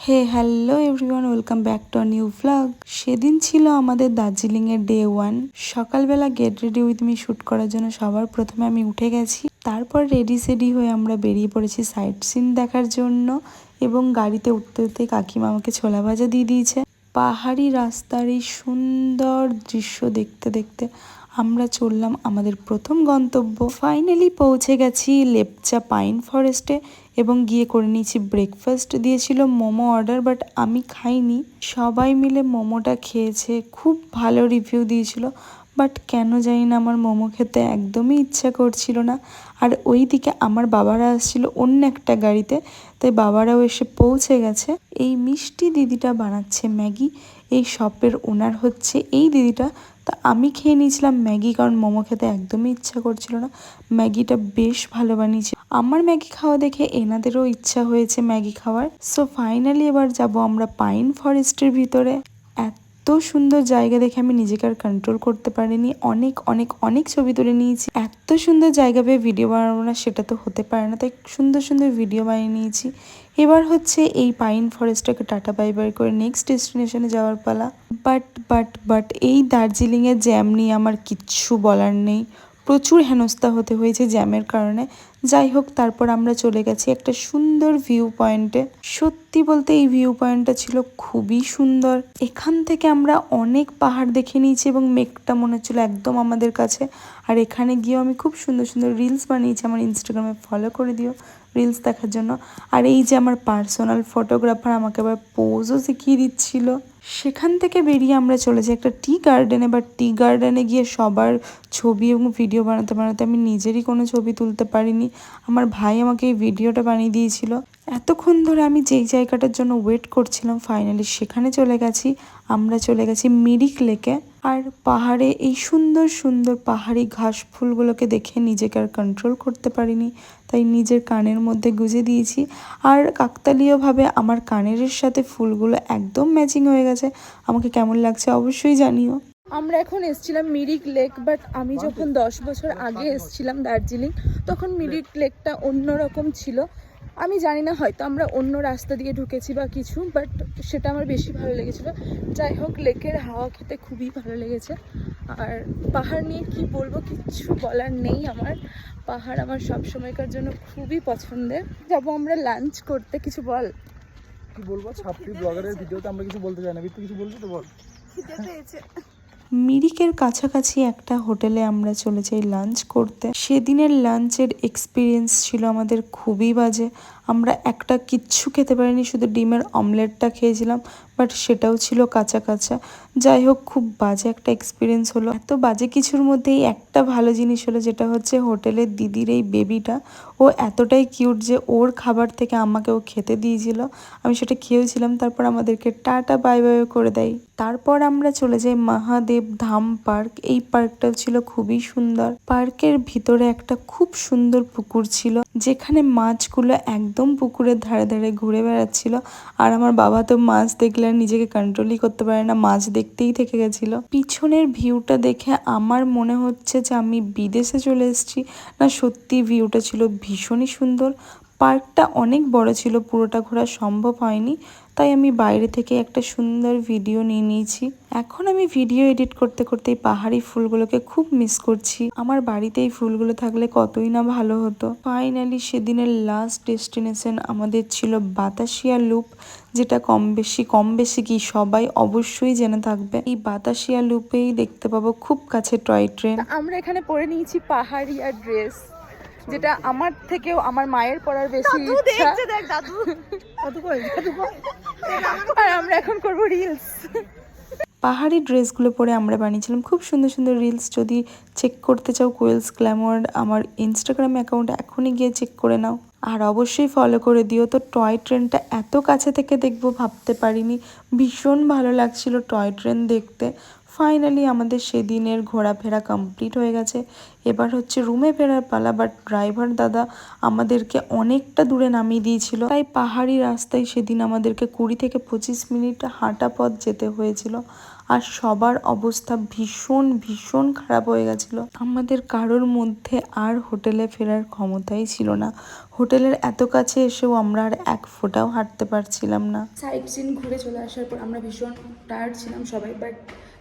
Hey hello everyone, welcome back to a new vlog. সেদিন ছিল আমাদের দার্জিলিংয়ের ডে 1। সকালবেলা get ready with me shoot করার জন্য সবার প্রথমে আমি উঠে গেছি। তারপর রেডি সেডি হয়ে আমরা বেরিয়ে পড়েছি সাইট সিন দেখার জন্য। এবং গাড়িতে উঠতে উঠতে কাকিমা আমাকে ছোলা ভাজা দিয়ে দিয়েছে। পাহাড়ি রাস্তার এই সুন্দর দৃশ্য দেখতে দেখতে আমরা চললাম আমাদের প্রথম গন্তব্য। ফাইনালি পৌঁছে গেছি লেপচা পাইন ফরেস্টে এবং গিয়ে করে নিয়েছি ব্রেকফাস্ট। দিয়েছিল মোমো অর্ডার, বাট আমি খাইনি। সবাই মিলে মোমোটা খেয়েছে, খুব ভালো রিভিউ দিয়েছিল। বাট কেন জানি না আমার মোমো খেতে একদমই ইচ্ছা করছিল না। আর ওই দিকে আমার বাবারা আসছিল অন্য একটা গাড়িতে, তাই বাবারাও এসে পৌঁছে গেছে। এই মিষ্টি দিদিটা বানাচ্ছে ম্যাগি। এই শপের ওনার হচ্ছে এই দিদিটা। তা আমি খেয়ে নিয়েছিলাম ম্যাগি, কারণ মোমো খেতে একদমই ইচ্ছা করছিল না। ম্যাগিটা বেশ ভালো বানিয়েছে। আমার ম্যাগি খাওয়া দেখে এনাদেরও ইচ্ছা হয়েছে ম্যাগি খাওয়ার। সো ফাইনালি এবার যাব আমরা পাইন ফরেস্টের ভিতরে। এত সুন্দর জায়গা দেখে আমি নিজেকে আর কন্ট্রোল করতে পারিনি। অনেক অনেক অনেক ছবি তুলে নিয়েছি। এত সুন্দর জায়গা পেয়ে ভিডিও বানাবো না সেটা তো হতে পারে না, তাই সুন্দর সুন্দর ভিডিও বানিয়ে নিয়েছি। এবার হচ্ছে এই পাইন ফরেস্টটাকে টাটা বাই বাই করে নেক্সট ডেস্টিনেশনে যাওয়ার পালা। বাট এই দার্জিলিংয়ের জ্যাম নিয়ে আমার কিচ্ছু বলার নেই। প্রচুর হেনস্থা হতে হয়েছে জ্যামের কারণে। যাই হোক, তারপর আমরা চলে গেছি একটা সুন্দর ভিউ পয়েন্টে। সত্যি বলতে এই ভিউ পয়েন্টটা ছিল খুবই সুন্দর। এখান থেকে আমরা অনেক পাহাড় দেখে নিয়েছি এবং মেঘটা মনে হচ্ছিল একদম আমাদের কাছে। আর এখানে গিয়েও আমি খুব সুন্দর সুন্দর রিলস বানিয়েছি। আমার ইনস্টাগ্রামে ফলো করে দিও রিলস দেখার জন্য। আর এই যে আমার পার্সোনাল ফটোগ্রাফার আমাকে আবার পোজও শিখিয়ে দিচ্ছিল। সেখান থেকে বেরিয়ে আমরা চলেছি একটা টি গার্ডেনে। বা টি গার্ডেনে গিয়ে সবার ছবি এবং ভিডিও বানাতে বানাতে আমি নিজেরই কোনো ছবি তুলতে পারিনি। আমার ভাই আমাকে এই ভিডিওটা বানিয়ে দিয়েছিল। এতক্ষণ ধরে আমি যেই জায়গাটার জন্য ওয়েট করছিলাম, ফাইনালি সেখানে চলে গেছি। আমরা চলে গেছি মিরিক লেকে। আর পাহাড়ে এই সুন্দর সুন্দর পাহাড়ি ঘাস ফুলগুলোকে দেখে নিজেকে আর কন্ট্রোল করতে পারিনি, তাই নিজের কানের মধ্যে গুঁজে দিয়েছি। আর কাকতালীয়ভাবে আমার কানের সাথে ফুলগুলো একদম ম্যাচিং হয়ে গেছে। আমাকে কেমন লাগছে অবশ্যই জানিও। আমরা এখন এসেছিলাম মিরিক লেক, বাট আমি যখন 10 বছর আগে এসেছিলাম দার্জিলিং, তখন মিরিক লেকটা অন্যরকম ছিল। আমি জানি না, হয়তো আমরা অন্য রাস্তা দিয়ে ঢুকেছি বা কিছু, বাট সেটা আমার বেশি ভালো লেগেছিল। যাই হোক, লেকের হাওয়া খেতে খুবই ভালো লেগেছে। আর পাহাড় নিয়ে কি বলবো, কিচ্ছু বলার নেই আমার। পাহাড় আমার সব সময়কার জন্য খুবই পছন্দের। যাবো আমরা লাঞ্চ করতে। কিছু বল। কি বলবো, ছাপড়ি ব্লগারের ভিডিওতে আমরা কিছু বলতে চাই না। তুই কিছু বলবি তো বল। খিদে পেয়েছে। মিরিকের কাছাকাছি একটা হোটেলে আমরা চলে যাই লাঞ্চ করতে। সেদিনের লাঞ্চের এক্সপিরিয়েন্স ছিল আমাদের খুবই বাজে। আমরা একটা কিচ্ছু খেতে পারিনি, শুধু ডিমের অমলেটটা খেয়েছিলাম, বাট সেটাও ছিল কাঁচা কাঁচা। যাই হোক, খুব বাজে একটা এক্সপিরিয়েন্স হলো। এত বাজে কিছুর মধ্যেই একটা ভালো জিনিস হলো, যেটা হচ্ছে হোটেলের দিদির এই বেবিটা। ও এতটাই কিউট যে ওর খাবার থেকে আমাকেও খেতে দিয়েছিল। আমি সেটা খেয়েছিলাম। তারপর আমাদেরকে টাটা বাই বাই করে দেয়। তারপর আমরা চলে যাই মহাদেব ধাম পার্ক। এই পার্কটাও ছিল খুবই সুন্দর। পার্কের ভিতরে একটা খুব সুন্দর পুকুর ছিল, যেখানে মাছগুলো একদম পুকুরের ধারে ধারে ঘুরে বেড়াচ্ছিল। আর আমার বাবা তো মাছ দেখলে আর নিজেকে কন্ট্রোলই করতে পারে না, মাছ দেখতেই থেকে গেছিল। পিছনের ভিউটা দেখে আমার মনে হচ্ছে যে আমি বিদেশে চলে এসেছি। না, সত্যি ভিউটা ছিল ভীষণই সুন্দর। পার্কটা অনেক বড় ছিল, পুরোটা ঘোরা সম্ভব হয়নি, তাই আমি বাইরে থেকে একটা সুন্দর ভিডিও নিয়ে নিয়েছি। এখন আমি ভিডিও এডিট করতে করতে এই পাহাড়ি ফুলগুলোকে খুব মিস করছি। আমার বাড়িতে এই ফুলগুলো থাকলে কতই না ভালো হতো। ফাইনালি সেদিনের লাস্ট ডেস্টিনেশন আমাদের ছিল বাতাসিয়া লুপ, যেটা কম বেশি কি সবাই অবশ্যই জেনে থাকবে। এই বাতাসিয়া লুপেই দেখতে পাবো খুব কাছে টয় ট্রেন। আমরা এখানে পরে নিয়েছি পাহাড়ি আর ড্রেস, যেটা আমার থেকেও আমার মায়ের পরার বেশি ইচ্ছা। আর আমরা এখন করবো রিলস। পাহাড়ি ড্রেসগুলো পরে আমরা বানিয়েছিলাম খুব সুন্দর সুন্দর রিলস। যদি চেক করতে চাও কোয়েলস গ্ল্যামার, আমার ইনস্টাগ্রাম অ্যাকাউন্ট এখনই গিয়ে চেক করে নাও। আর অবশ্যই ফলো করে দিও। তো টয় ট্রেনটা এত কাছে থেকে দেখবো ভাবতে পারিনি। ভীষণ ভালো লাগছিল টয় ট্রেন দেখতে। ফাইনালি আমাদের সেদিনের ঘোরাফেরা কমপ্লিট হয়ে গেছে। এবার হচ্ছে রুমে ফেরার পালা, বাট ড্রাইভার দাদা আমাদেরকে অনেকটা দূরে নামিয়ে দিয়েছিল, তাই পাহাড়ি রাস্তায় সেদিন আমাদেরকে 20 থেকে 25 মিনিট হাঁটা পথ যেতে হয়েছিল। আর সবার অবস্থা ভীষণ ভীষণ খারাপ হয়ে গেছিল। আমাদের কারোর মধ্যে আর হোটেলে ফেরার ক্ষমতাই ছিল না। হোটেলের এত কাছে এসেও আমরা আর এক ফোঁটাও হাঁটতে পারছিলাম না। সাইট সিন ঘুরে চলে আসার পর আমরা ভীষণ টায়ার্ড ছিলাম সবাই, বাট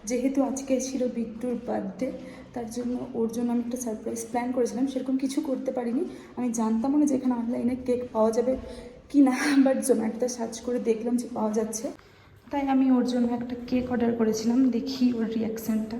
যেহেতু আজকে ছিল বিট্টুর বার্থডে, তার জন্য ওর জন্য আমি একটা সারপ্রাইজ প্ল্যান করেছিলাম। সেরকম কিছু করতে পারিনি, আমি জানতাম না যে এখানে অনলাইনে কেক পাওয়া যাবে কি না, বাট জোম্যাটোতে সার্চ করে দেখলাম যে পাওয়া যাচ্ছে, তাই আমি ওর জন্য একটা কেক অর্ডার করেছিলাম। দেখি ওর রিয়াকশানটা।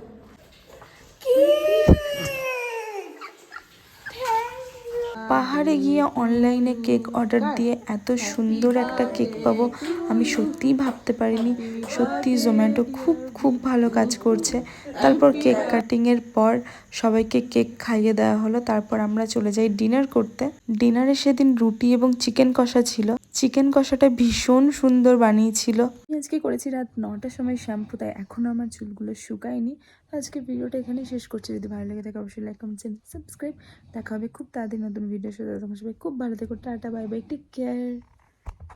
পাহাড়ে গিয়ে অনলাইনে কেক অর্ডার দিয়ে এত সুন্দর একটা কেক পাবো আমি সত্যিই ভাবতে পারিনি। সত্যি জোম্যাটো খুব খুব ভালো কাজ করছে। তারপর কেক কাটিংয়ের পর সবাইকে কেক খাইয়ে দেওয়া হলো। তারপর আমরা চলে যাই ডিনার করতে। ডিনারে সেদিন রুটি এবং চিকেন কষা ছিল। চিকেন কষাটা ভীষণ সুন্দর বানিয়েছিল। আমি আজকে করেছি রাত 9টার সময় শ্যাম্পু, তাই এখনও আমার চুলগুলো শুকায়নি। আজকে ভিডিওটা এখানেই শেষ করছি। যদি ভালো লেগে থাকে অবশ্যই লাইক, কমেন্ট, সাবস্ক্রাইব। দেখা হবে খুব তাড়াতাড়ি নতুন ভিডিওর সাথে। তোমার সবাই খুব ভালো থেকো। Tata, bye bye, take care.